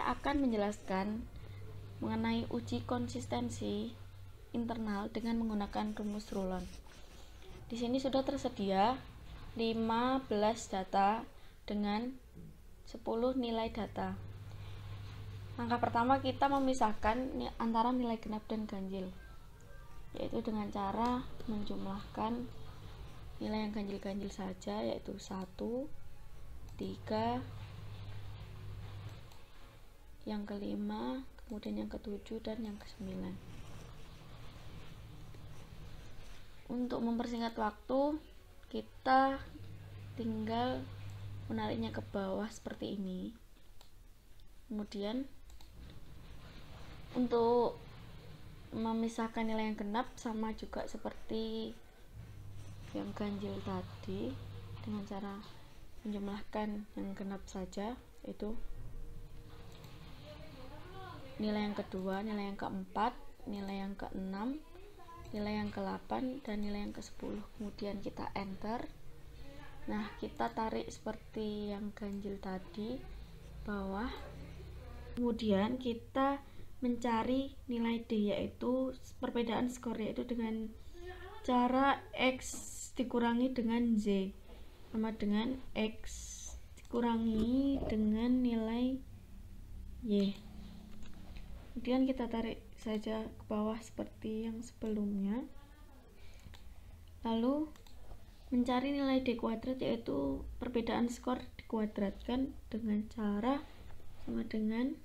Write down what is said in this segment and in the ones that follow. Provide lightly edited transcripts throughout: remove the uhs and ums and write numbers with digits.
akan menjelaskan mengenai uji konsistensi internal dengan menggunakan rumus Rulon. Di sini sudah tersedia 15 data dengan 10 nilai data. Langkah pertama, kita memisahkan antara nilai genap dan ganjil, yaitu dengan cara menjumlahkan nilai yang ganjil-ganjil saja, yaitu 1, 3, yang kelima, kemudian yang ketujuh, dan yang ke-9. Untuk mempersingkat waktu, kita tinggal menariknya ke bawah seperti ini. Kemudian untuk memisahkan nilai yang genap sama juga seperti yang ganjil tadi, dengan cara menjumlahkan yang genap saja, yaitu nilai yang kedua, nilai yang keempat, nilai yang keenam, nilai yang ke-8, dan nilai yang ke-10. Kemudian kita enter. Nah, kita tarik seperti yang ganjil tadi bawah. Kemudian kita mencari nilai D, yaitu perbedaan skor, yaitu dengan cara X dikurangi dengan Z sama dengan X dikurangi dengan nilai Y. Kemudian kita tarik saja ke bawah seperti yang sebelumnya. Lalu mencari nilai D kuadrat, yaitu perbedaan skor dikuadratkan dengan cara sama dengan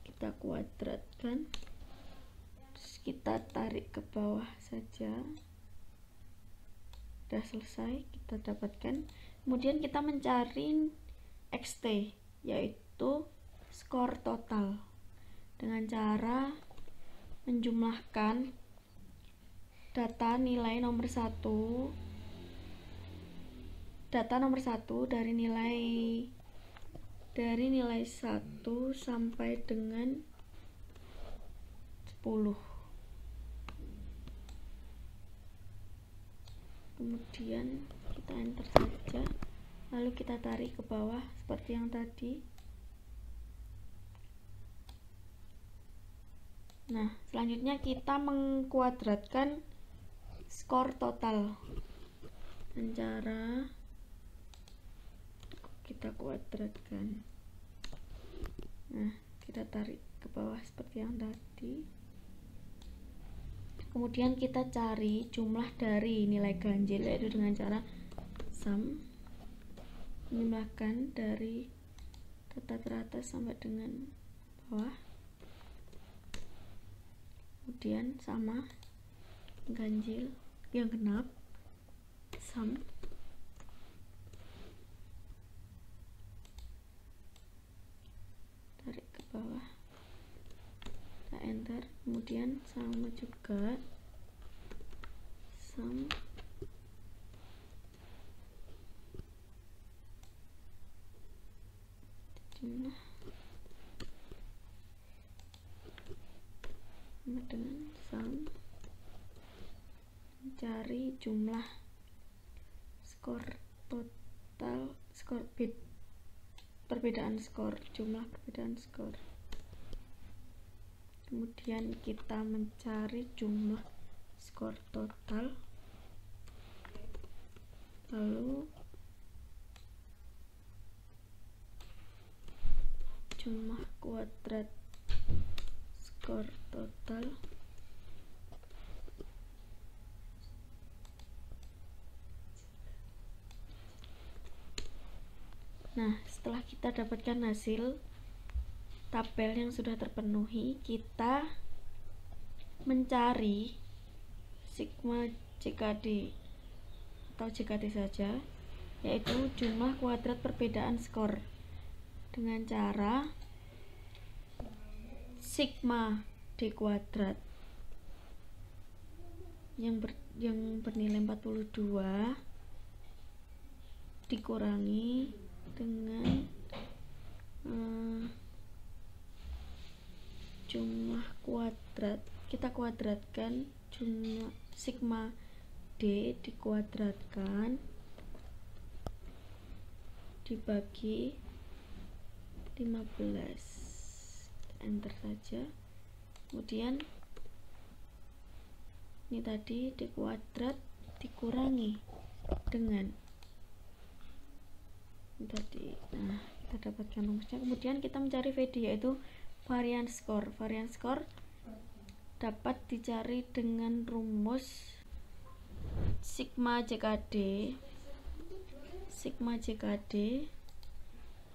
kita kuadratkan, terus kita tarik ke bawah saja. Sudah selesai, kita dapatkan. Kemudian kita mencari XT, yaitu skor total, dengan cara menjumlahkan data nomor 1 dari nilai 1 sampai dengan 10. Kemudian kita enter saja, lalu kita tarik ke bawah seperti yang tadi. Nah, selanjutnya kita mengkuadratkan skor total dengan cara kita kuadratkan. Nah, kita tarik ke bawah seperti yang tadi. Kemudian kita cari jumlah dari nilai ganjil, yaitu dengan cara sum, menjumlahkan dari data teratas sampai dengan bawah. Kemudian sama ganjil yang genap, sum, tarik ke bawah, kita enter. Kemudian sama juga sum, jumlah sama dengan sum, mencari jumlah skor total, skor bit, perbedaan skor, jumlah perbedaan skor. Kemudian kita mencari jumlah skor total, lalu jumlah kuadrat skor total, nah, setelah kita dapatkan hasil tabel yang sudah terpenuhi, kita mencari sigma JKD atau JKD saja, yaitu jumlah kuadrat perbedaan skor, dengan cara sigma D kuadrat yang bernilai 42 dikurangi dengan jumlah kuadrat, kita kuadratkan jumlah sigma D dikuadratkan dibagi enter saja. Kemudian ini tadi D kuadrat dikurangi dengan ini tadi. Nah, kita dapatkan rumusnya. Kemudian kita mencari VD, yaitu varian skor. Varian skor dapat dicari dengan rumus sigma JKD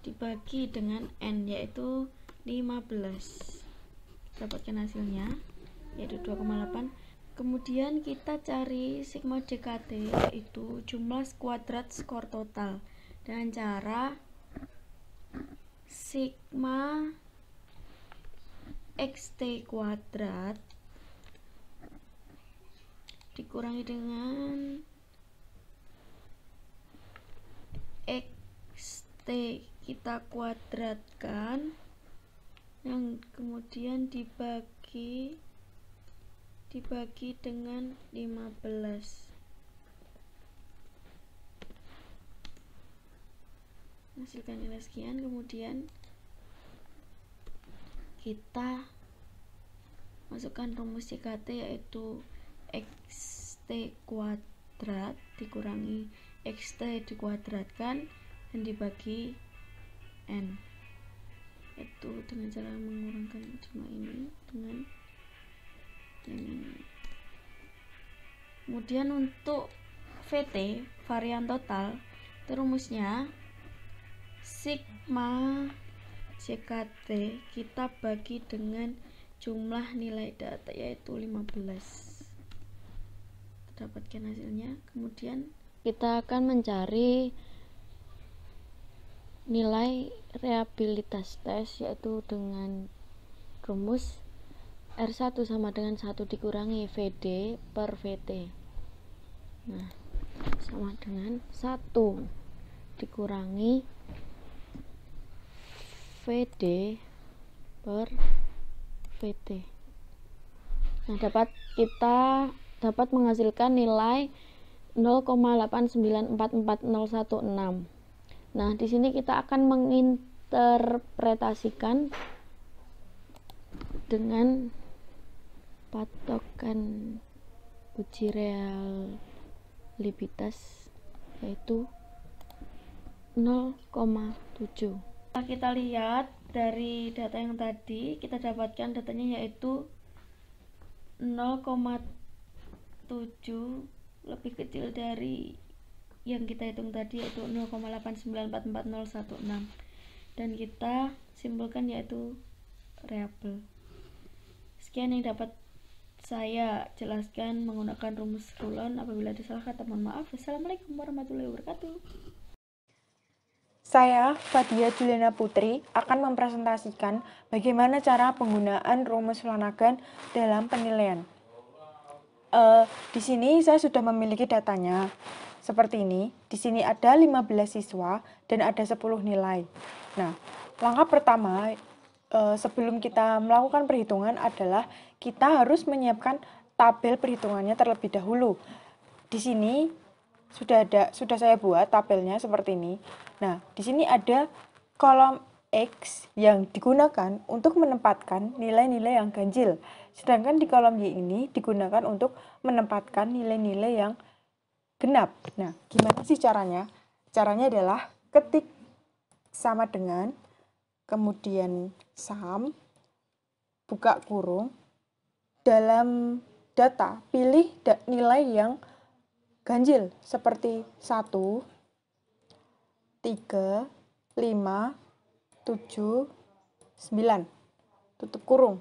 dibagi dengan N, yaitu 15. Dapatkan hasilnya yaitu 2,8. Kemudian kita cari sigma JKT, yaitu jumlah kuadrat skor total, dengan cara sigma XT kuadrat dikurangi dengan XT kita kuadratkan, yang kemudian dibagi dengan 15. Hasilkan nilai sekian. Kemudian kita masukkan rumus JKT, yaitu XT kuadrat dikurangi XT dikuadratkan dan dibagi N, itu dengan cara mengurangkan jumlah ini dengan ini. Kemudian untuk VT, varian total, itu rumusnya sigma JKT kita bagi dengan jumlah nilai data, yaitu 15. Dapatkan hasilnya. Kemudian kita akan mencari nilai reliabilitas tes, yaitu dengan rumus R1 sama dengan 1 dikurangi VD per VT. Nah, sama dengan 1 dikurangi VD per VT. Nah, kita dapat menghasilkan nilai 0,8944016. Nah, di sini kita akan menginterpretasikan dengan patokan uji reliabilitas, yaitu 0,7. Kita lihat dari data yang tadi, kita dapatkan datanya yaitu 0,7 lebih kecil dari yang kita hitung tadi, yaitu 0,8944016, dan kita simpulkan yaitu reliable. Sekian yang dapat saya jelaskan menggunakan rumus Rulon. Apabila ada salah kata, mohon maaf. Wassalamualaikum warahmatullahi wabarakatuh. Saya, Fadia Juliana Putri, akan mempresentasikan bagaimana cara penggunaan rumus Flanagan dalam penilaian. Di sini saya sudah memiliki datanya. Seperti ini. Di sini ada 15 siswa dan ada 10 nilai. Nah, langkah pertama sebelum kita melakukan perhitungan adalah kita harus menyiapkan tabel perhitungannya terlebih dahulu. Di sini sudah saya buat tabelnya seperti ini. Nah, di sini ada kolom X yang digunakan untuk menempatkan nilai-nilai yang ganjil. Sedangkan di kolom Y ini digunakan untuk menempatkan nilai-nilai yang genap. Nah, gimana sih caranya? Caranya adalah ketik sama dengan, kemudian sum, buka kurung, dalam data pilih nilai yang ganjil seperti 1, 3, 5, 7, 9, tutup kurung,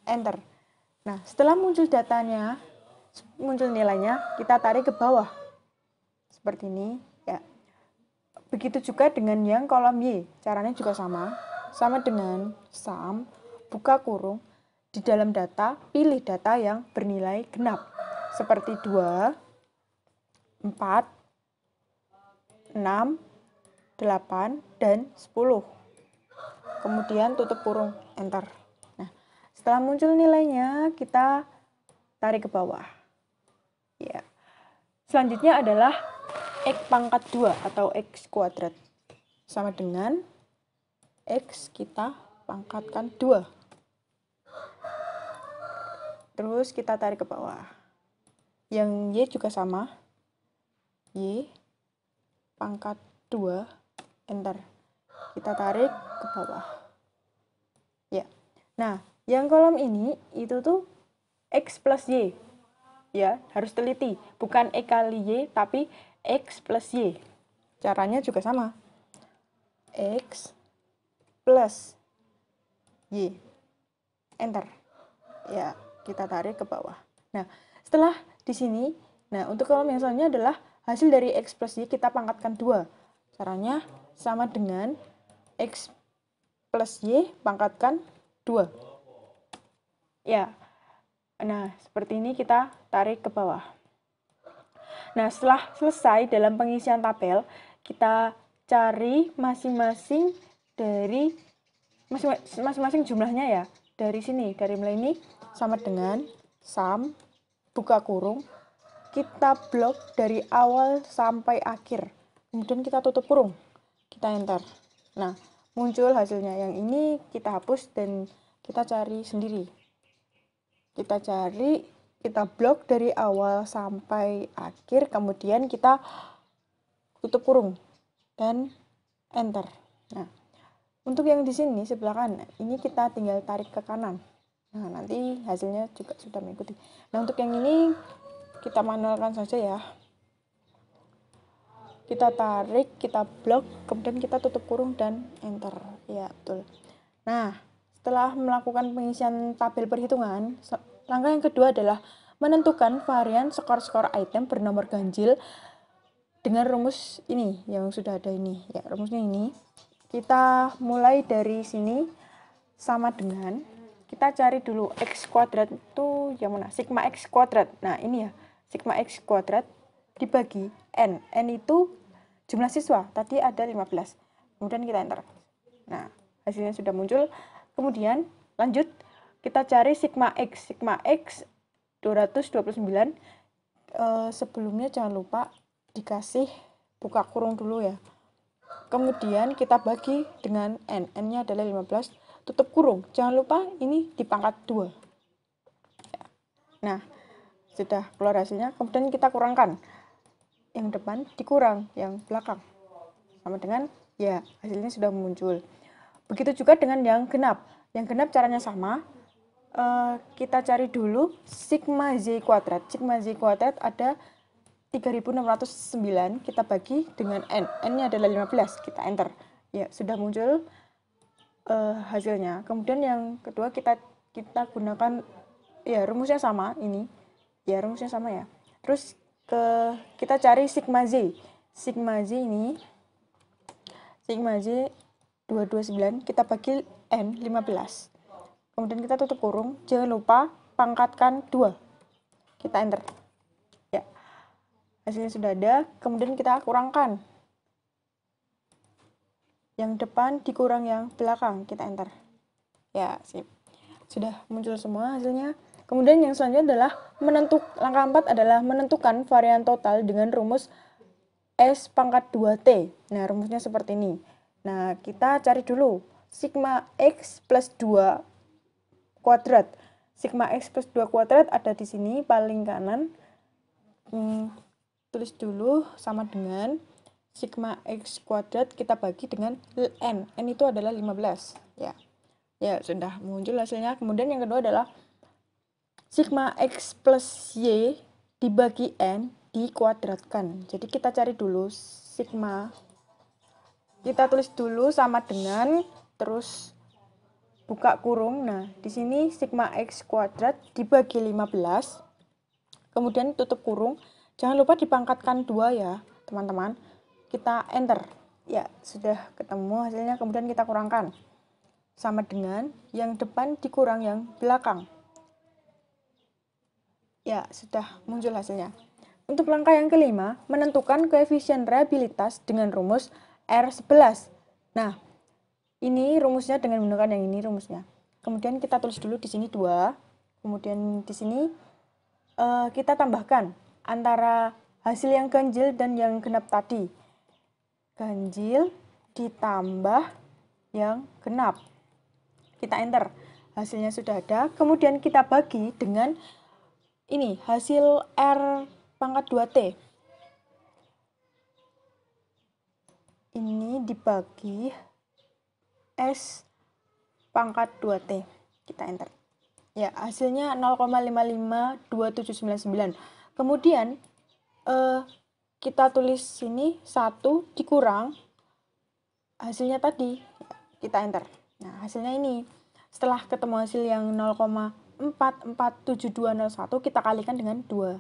enter. Nah, setelah muncul datanya, muncul nilainya, kita tarik ke bawah seperti ini ya. Begitu juga dengan yang kolom Y, caranya juga sama dengan sum, buka kurung, di dalam data pilih data yang bernilai genap seperti 2, 4, 6, 8, dan 10. Kemudian tutup kurung, enter. Nah, setelah muncul nilainya, kita tarik ke bawah. Ya. Selanjutnya adalah X pangkat 2 atau X kuadrat. Sama dengan X kita pangkatkan 2. Terus kita tarik ke bawah. Yang Y juga sama. Y pangkat 2, enter. Kita tarik ke bawah. Ya. Nah, yang kolom ini itu tuh X plus Y. Ya, harus teliti. Bukan E kali Y, tapi X plus Y. Caranya juga sama. X plus Y. Enter. Ya, kita tarik ke bawah. Nah, setelah di sini, nah untuk kolom yang selanjutnya adalah hasil dari X plus Y kita pangkatkan 2. Caranya sama dengan X plus Y pangkatkan 2. Ya, nah seperti ini kita tarik ke bawah. Nah, setelah selesai dalam pengisian tabel, kita cari masing-masing dari masing-masing jumlahnya ya. Dari sini, dari mulai ini sama dengan sum, buka kurung, kita blok dari awal sampai akhir. Kemudian kita tutup kurung, kita enter. Nah, muncul hasilnya. Yang ini kita hapus dan kita cari sendiri. Kita cari, kita blok dari awal sampai akhir, kemudian kita tutup kurung dan enter. Nah, untuk yang di sini sebelah kanan, ini kita tinggal tarik ke kanan. Nah, nanti hasilnya juga sudah mengikuti. Nah, untuk yang ini kita manualkan saja ya. Kita tarik, kita blok, kemudian kita tutup kurung dan enter. Ya, betul. Nah, setelah melakukan pengisian tabel perhitungan, langkah yang kedua adalah menentukan varian skor-skor item bernomor ganjil dengan rumus ini yang sudah ada ini. Ya, rumusnya ini. Kita mulai dari sini sama dengan, kita cari dulu X kuadrat itu yang mana? Sigma X kuadrat. Nah, ini ya, sigma X kuadrat dibagi N. N itu jumlah siswa, tadi ada 15. Kemudian kita enter. Nah, hasilnya sudah muncul. Kemudian lanjut kita cari sigma X. Sigma X 229. Sebelumnya jangan lupa dikasih buka kurung dulu ya. Kemudian kita bagi dengan N. N-nya adalah 15. Tutup kurung. Jangan lupa ini dipangkat 2. Nah, sudah keluar hasilnya. Kemudian kita kurangkan. Yang depan dikurang yang belakang. Sama dengan, ya hasilnya sudah muncul. Begitu juga dengan yang genap. Yang genap caranya sama. Kita cari dulu sigma Z kuadrat. Sigma Z kuadrat ada 3609. Kita bagi dengan N. N-nya adalah 15. Kita enter. Ya, sudah muncul hasilnya. Kemudian yang kedua kita gunakan, ya rumusnya sama ini. Ya, rumusnya sama ya. Terus kita cari sigma Z. Sigma Z ini, sigma Z 229, kita bagi N 15. Kemudian kita tutup kurung, jangan lupa pangkatkan 2. Kita enter. Ya. Hasilnya sudah ada, kemudian kita kurangkan. Yang depan dikurang yang belakang, kita enter. Ya, sip. Sudah muncul semua hasilnya. Kemudian yang selanjutnya adalah langkah 4 adalah menentukan varian total dengan rumus S pangkat 2T. Nah, rumusnya seperti ini. Nah, kita cari dulu sigma X plus 2 kuadrat. Sigma X plus 2 kuadrat ada di sini paling kanan. Tulis dulu sama dengan sigma X kuadrat kita bagi dengan N. N itu adalah 15. Ya, sudah muncul hasilnya. Kemudian yang kedua adalah sigma X plus Y dibagi N dikuadratkan. Jadi kita cari dulu sigma. Kita tulis dulu sama dengan, terus buka kurung. Nah, di sini sigma X kuadrat dibagi 15. Kemudian tutup kurung. Jangan lupa dipangkatkan 2 ya, teman-teman. Kita enter. Ya, sudah ketemu hasilnya. Kemudian kita kurangkan. Sama dengan yang depan dikurang yang belakang. Ya, sudah muncul hasilnya. Untuk langkah yang kelima, menentukan koefisien reabilitas dengan rumus R11. Nah, ini rumusnya dengan menggunakan yang ini rumusnya. Kemudian kita tulis dulu di sini 2. Kemudian di sini kita tambahkan antara hasil yang ganjil dan yang genap tadi. Ganjil ditambah yang genap. Kita enter. Hasilnya sudah ada. Kemudian kita bagi dengan ini, hasil R pangkat 2T. Ini dibagi S pangkat 2T. Kita enter. Ya, hasilnya 0,552799. Kemudian kita tulis sini 1 dikurang hasilnya tadi. Kita enter. Nah, hasilnya ini. Setelah ketemu hasil yang 0,447201, kita kalikan dengan 2.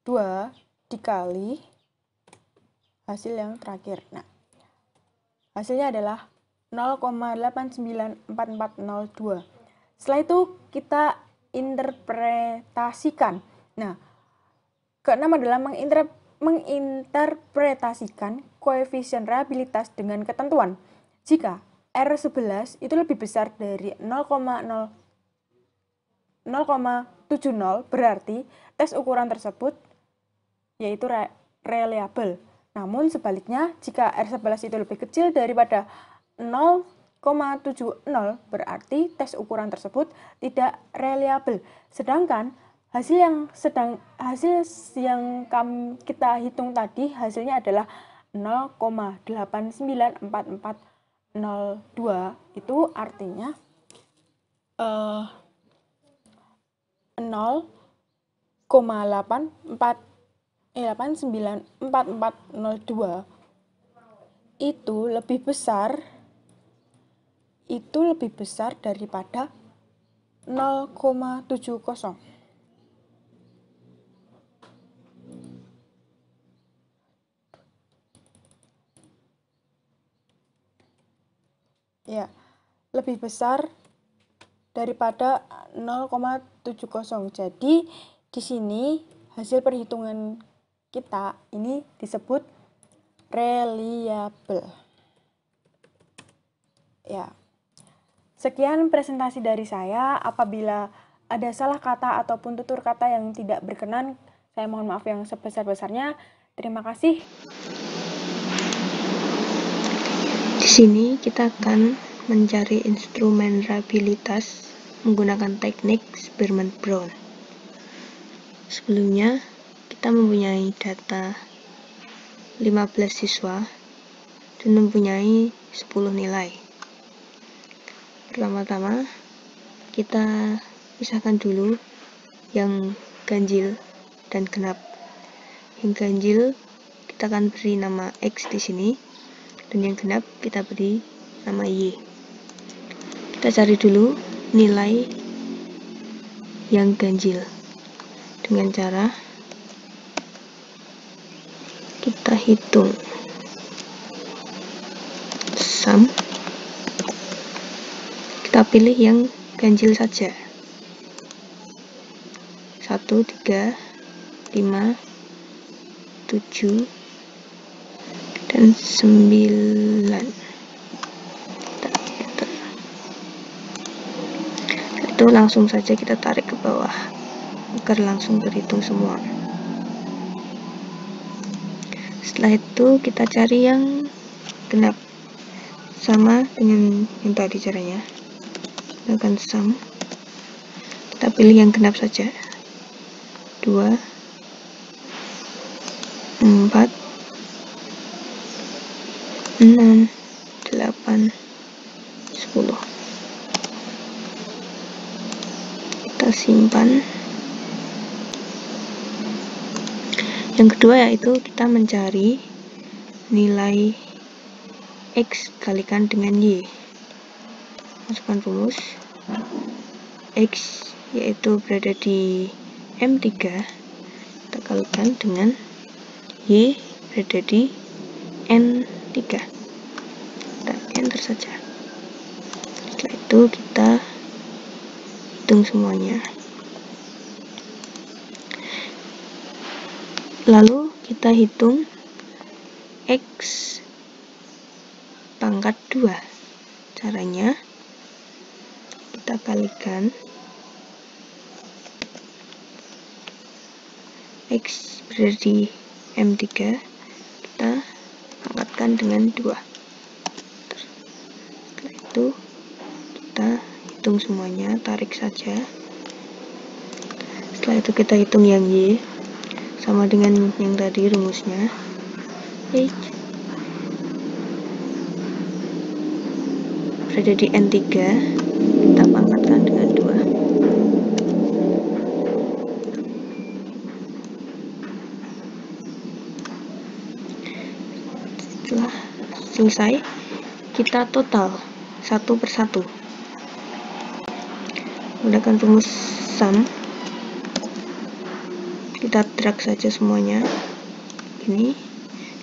2 dikali hasil yang terakhir. Nah, hasilnya adalah 0,894402. Setelah itu kita interpretasikan. Nah, keenam adalah menginterpretasikan koefisien realitas dengan ketentuan. Jika R11 itu lebih besar dari 0,70, berarti tes ukuran tersebut yaitu reliable. Namun sebaliknya, jika R11 itu lebih kecil daripada 0,70, berarti tes ukuran tersebut tidak reliable. Sedangkan hasil yang kita hitung tadi hasilnya adalah 0,894402, itu artinya 0,894402 itu lebih besar daripada 0,70. Ya, lebih besar daripada 0,70. Jadi di sini hasil perhitungan kita ini disebut reliable. Ya. Sekian presentasi dari saya. Apabila ada salah kata ataupun tutur kata yang tidak berkenan, saya mohon maaf yang sebesar-besarnya. Terima kasih. Di sini kita akan mencari instrumen reliabilitas menggunakan teknik Spearman-Brown. Sebelumnya, kita mempunyai data 15 siswa dan mempunyai 10 nilai. Pertama-tama, kita pisahkan dulu yang ganjil dan genap. Yang ganjil kita akan beri nama X di sini, dan yang genap kita beri nama Y. Kita cari dulu nilai yang ganjil dengan cara kita hitung sum. Kita pilih yang ganjil saja. 1, 3, 5, 7, dan 9. Itu langsung saja kita tarik ke bawah agar langsung terhitung semua. Setelah itu kita cari yang genap, sama dengan yang tadi caranya. Gunakan sum, kita pilih yang genap saja. 2, 4, 6, 8, 10. Kita simpan. Yang kedua yaitu kita mencari nilai X kalikan dengan Y. Masukkan rumus. X yaitu berada di M3, kita kalikan dengan Y berada di N3. Kita enter saja. Setelah itu kita hitung semuanya. Lalu kita hitung X pangkat 2. Caranya kita kalikan X berada di M3, kita pangkatkan dengan 2. hitung semuanya, tarik saja. Setelah itu kita hitung yang Y, sama dengan yang tadi rumusnya. Berada di N3, kita pangkatkan dengan 2. Setelah selesai, kita total satu persatu menggunakan rumus sum. Kita drag saja semuanya ini,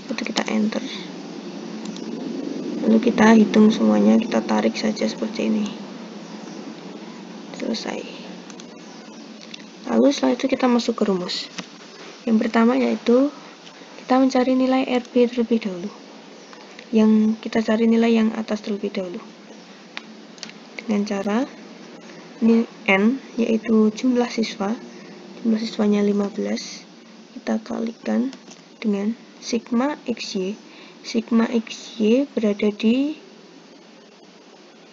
lalu kita enter, lalu kita hitung semuanya, kita tarik saja seperti ini. Selesai. Lalu setelah itu kita masuk ke rumus. Yang pertama yaitu kita mencari nilai RB terlebih dahulu. Yang kita cari nilai yang atas terlebih dahulu dengan cara ini N, yaitu jumlah siswanya 15, kita kalikan dengan sigma XY. Sigma XY berada di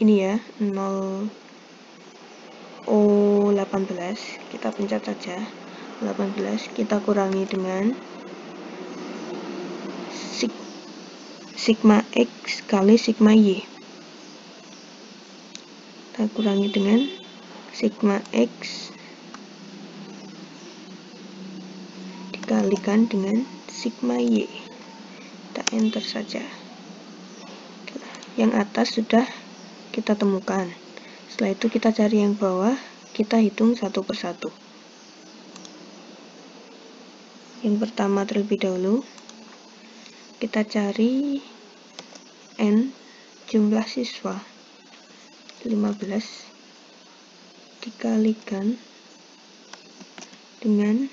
ini ya, 0O18, kita pencet saja 18, kita kurangi dengan sigma X kali sigma Y. Kita kurangi dengan sigma X dikalikan dengan sigma Y. Kita enter saja. Yang atas sudah kita temukan. Setelah itu kita cari yang bawah, kita hitung satu persatu. Yang pertama terlebih dahulu, kita cari N, jumlah siswa 15 dikalikan dengan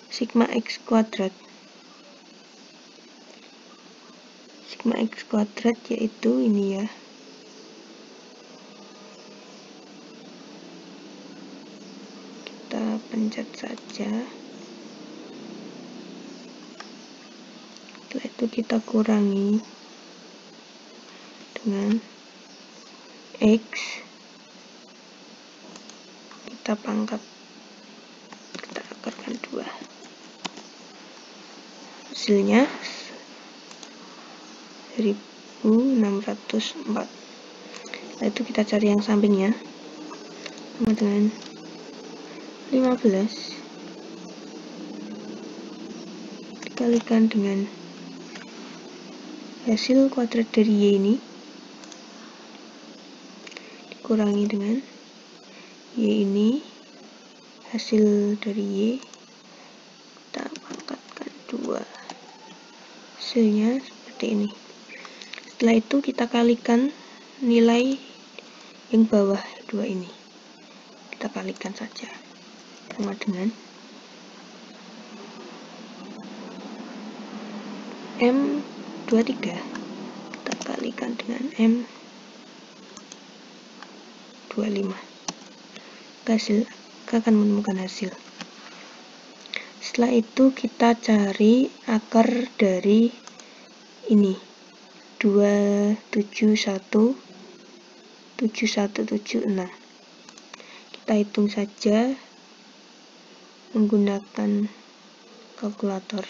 sigma X kuadrat. Sigma X kuadrat yaitu ini ya, kita pencet saja. Setelah itu kita kurangi dengan X, kita pangkat, kita akarkan 2. Hasilnya 1604. Setelah itu kita cari yang sampingnya, sama dengan 15 dikalikan dengan hasil kuadrat dari Y ini dikurangi dengan Y ini, hasil dari Y kita pangkatkan 2, hasilnya seperti ini. Setelah itu kita kalikan nilai yang bawah 2 ini, kita kalikan saja sama dengan M23, kita kalikan dengan M25. Hasil akan menemukan hasil. Setelah itu kita cari akar dari ini 2717176. Kita hitung saja menggunakan kalkulator.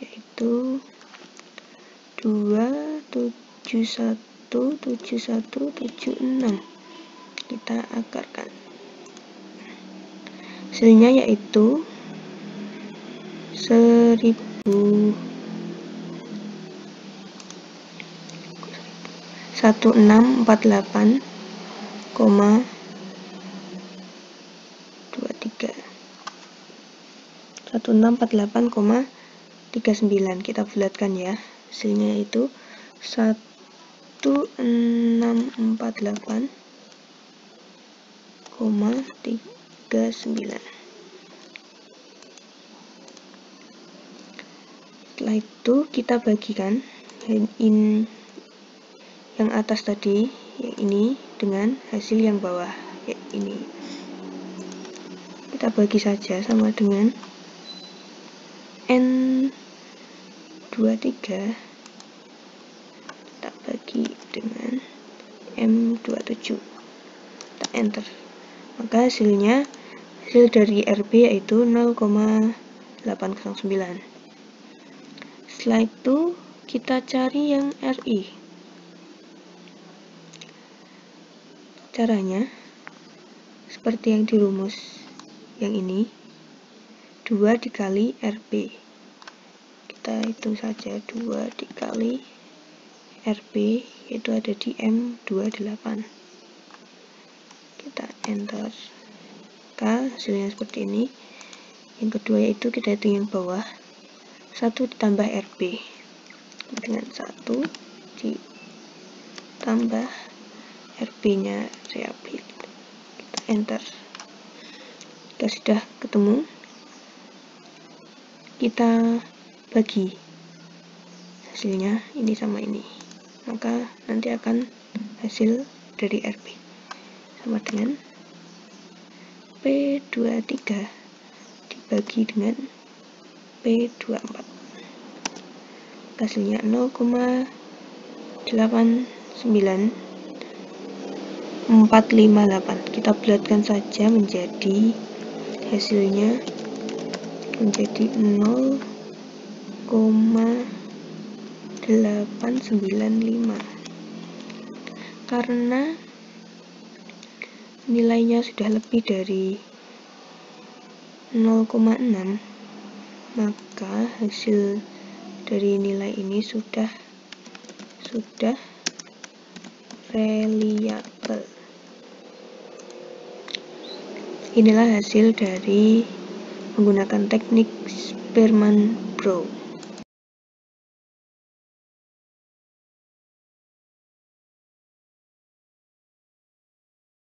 Yaitu 2717176. Kita akarkan. Hasilnya yaitu 1648,23. 1648,39. Kita bulatkan ya. Hasilnya yaitu 1648,39. Setelah itu kita bagikan yang atas tadi, yang ini, dengan hasil yang bawah, ya ini. kita bagi saja sama dengan N23 kita bagi dengan M27, kita enter, maka hasil dari RB yaitu 0,809. Setelah itu kita cari yang RI. Caranya seperti yang di rumus yang ini, 2 dikali RB. Kita hitung saja 2 dikali RB, yaitu ada di M28. Kita enter, maka hasilnya seperti ini. Yang kedua yaitu kita hitung yang bawah, 1 ditambah RB dengan 1 ditambah RB nya reabil. Kita enter, jika sudah ketemu kita bagi hasilnya ini sama ini, maka nanti akan hasil dari RB sama dengan P23 dibagi dengan P24, hasilnya 0,89458. Kita bulatkan saja menjadi hasilnya menjadi 0,895. Karena nilainya sudah lebih dari 0,6, maka hasil dari nilai ini sudah reliable. Inilah hasil dari menggunakan teknik Spearman Brough.